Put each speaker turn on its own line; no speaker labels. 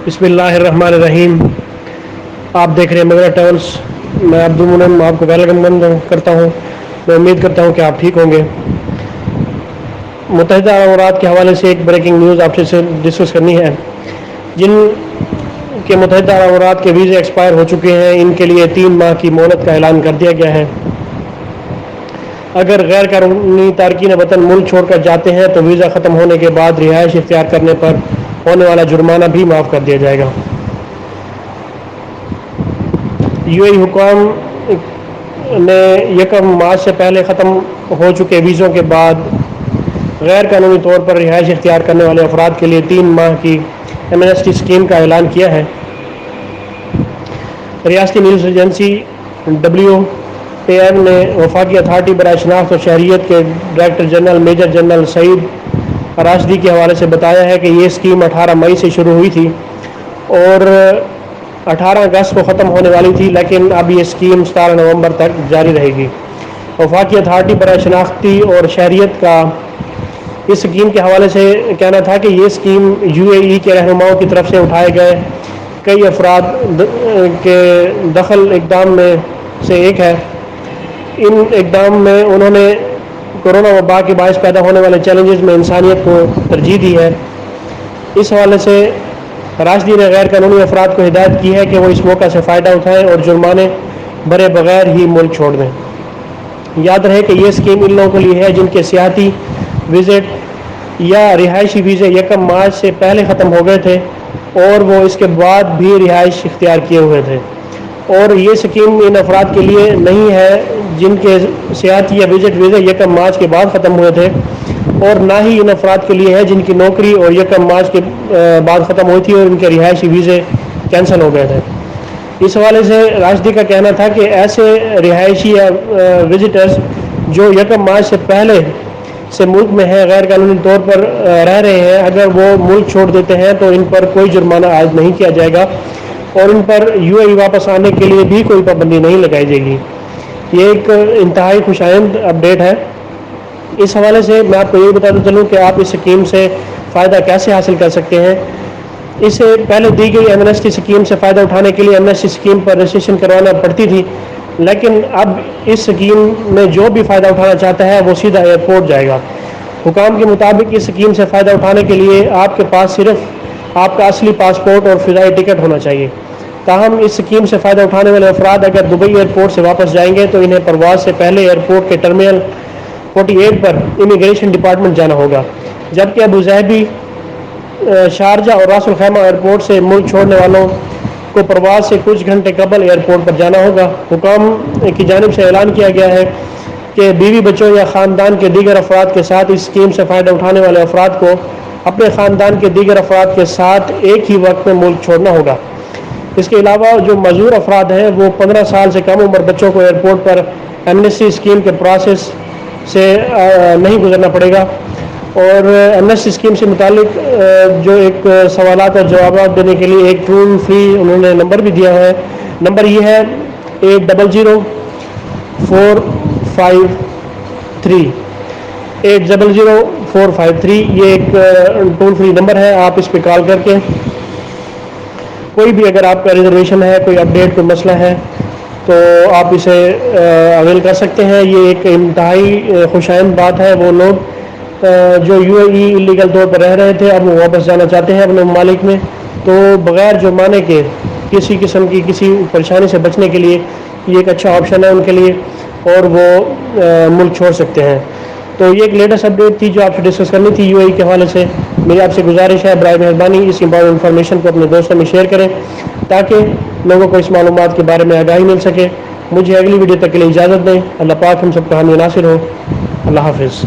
بسم اللہ الرحمن الرحیم. آپ دیکھ رہے ہیں مغرہ ٹریولز. میں عبدالمنعم آپ کو ویلکم کرتا ہوں. میں امید کرتا ہوں کہ آپ ٹھیک ہوں گے. متحدہ عرب امارات کے حوالے سے ایک بریکنگ نیوز آپ سے ڈسکس کرنی ہے. جن کے متحدہ عرب امارات کے ویزے ایکسپائر ہو چکے ہیں ان کے لیے 3 ماہ کی مہلت کا اعلان کر دیا گیا ہے. اگر غیر قانونی تارکین وطن ملک چھوڑ کر جاتے ہیں تو ویزا ختم ہونے کے بعد رہائش اختیار کرنے پر ہونے والا جرمانہ بھی معاف کر دیا جائے گا. یو اے حکام نے 1 مارچ سے پہلے ختم ہو چکے ویزوں کے بعد غیر قانونی طور پر رہائش اختیار کرنے والے افراد کے لیے 3 ماہ کی ایمنسٹی اسکیم کا اعلان کیا ہے. ریاستی نیوز ایجنسی WAM نے وفاقی اتھارٹی برائے شناخت اور شہریت کے ڈائریکٹر جنرل میجر جنرل سعید راشدی کے حوالے سے بتایا ہے کہ یہ اسکیم 18 مئی سے شروع ہوئی تھی اور 18 اگست کو ختم ہونے والی تھی، لیکن اب یہ اسکیم 17 نومبر تک جاری رہے گی. وفاقی اتھارٹی برائے شناختی اور شہریت کا اس اسکیم کے حوالے سے کہنا تھا کہ یہ اسکیم UAE کے رہنماؤں کی طرف سے اٹھائے گئے کئی افراد کے دخل اقدام میں سے ایک ہے. ان اقدام میں انہوں نے کورونا وبا کے باعث پیدا ہونے والے چیلنجز میں انسانیت کو ترجیح دی ہے. اس حوالے سے راشدی نے غیر قانونی افراد کو ہدایت کی ہے کہ وہ اس موقع سے فائدہ اٹھائیں اور جرمانے بھرے بغیر ہی ملک چھوڑ دیں. یاد رہے کہ یہ اسکیم ان لوگوں کے لیے ہے جن کے سیاحتی وزٹ یا رہائشی ویزے 1 مارچ سے پہلے ختم ہو گئے تھے اور وہ اس کے بعد بھی رہائش اختیار کیے ہوئے تھے. اور یہ اسکیم ان افراد کے لیے نہیں ہے جن کے سیاحتی یا وزٹ ویزے 1 مارچ کے بعد ختم ہوئے تھے، اور نہ ہی ان افراد کے لیے ہے جن کی نوکری اور 1 مارچ کے بعد ختم ہوئی تھی اور ان کے رہائشی ویزے کینسل ہو گئے تھے. اس حوالے سے راشدی کا کہنا تھا کہ ایسے رہائشی یا وزٹرز جو 1 مارچ سے پہلے سے ملک میں ہیں، غیر قانونی طور پر رہ رہے ہیں، اگر وہ ملک چھوڑ دیتے ہیں تو ان پر کوئی جرمانہ عائد نہیں کیا جائے گا اور ان پر UAE واپس آنے کے لیے بھی کوئی پابندی نہیں لگائی جائے گی. یہ ایک انتہائی خوش آئند اپڈیٹ ہے. اس حوالے سے میں آپ کو یہ بتاتا چلوں کہ آپ اس اسکیم سے فائدہ کیسے حاصل کر سکتے ہیں. اس سے پہلے دی گئی ایمنسٹی اسکیم سے فائدہ اٹھانے کے لیے ایمنسٹی اسکیم پر رجسٹریشن کروانا پڑتی تھی، لیکن اب اس اسکیم میں جو بھی فائدہ اٹھانا چاہتا ہے وہ سیدھا ایئرپورٹ جائے گا. حکام کے مطابق اس اسکیم سے فائدہ اٹھانے کے لیے آپ کے پاس صرف آپ کا اصلی پاسپورٹ اور فضائی ٹکٹ ہونا چاہیے. تاہم اس اسکیم سے فائدہ اٹھانے والے افراد اگر دبئی ایئرپورٹ سے واپس جائیں گے تو انہیں پرواز سے پہلے ایئرپورٹ کے ٹرمینل 48 پر امیگریشن ڈپارٹمنٹ جانا ہوگا، جبکہ ابوظہبی، شارجہ اور راس الخیمہ ایئرپورٹ سے ملک چھوڑنے والوں کو پرواز سے کچھ گھنٹے قبل ایئرپورٹ پر جانا ہوگا. حکام کی جانب سے اعلان کیا گیا ہے کہ بیوی بچوں یا خاندان کے دیگر افراد کے ساتھ اس اسکیم سے فائدہ اٹھانے والے افراد کو اپنے خاندان کے دیگر افراد کے ساتھ ایک ہی وقت میں ملک چھوڑنا ہوگا. اس کے علاوہ جو معذور افراد ہیں وہ 15 سال سے کم عمر بچوں کو ایئرپورٹ پر ایمنسٹی اسکیم کے پروسیس سے نہیں گزرنا پڑے گا. اور ایمنسٹی اسکیم سے متعلق جو ایک سوالات اور جوابات دینے کے لیے ایک ٹول فری انہوں نے نمبر بھی دیا ہے. نمبر یہ ہے 800453. یہ ایک ٹول فری نمبر ہے. آپ اس پہ کال کر کے کوئی بھی اگر آپ کا ریزرویشن ہے، کوئی اپڈیٹ، کوئی مسئلہ ہے تو آپ اسے اویل کر سکتے ہیں. یہ ایک انتہائی خوشائند بات ہے. وہ لوگ جو UAE اللیگل طور پر رہ رہے تھے اب وہ واپس جانا چاہتے ہیں اپنے ممالک میں، تو بغیر جرمانے کے کسی قسم کی کسی پریشانی سے بچنے کے لیے یہ ایک اچھا آپشن ہے ان کے لیے اور وہ ملک چھوڑ سکتے ہیں. تو یہ ایک لیٹسٹ اپڈیٹ تھی جو آپ سے ڈسکس کرنی تھی UAE کے حوالے سے. میری آپ سے گزارش ہے برائے مہربانی اس امپورٹنٹ انفارمیشن کو اپنے دوستوں میں شیئر کریں تاکہ لوگوں کو اس معلومات کے بارے میں آگاہی مل سکے. مجھے اگلی ویڈیو تک کے لیے اجازت دیں. اللہ پاک ہم سب کا حامی ناصر ہو. اللہ حافظ.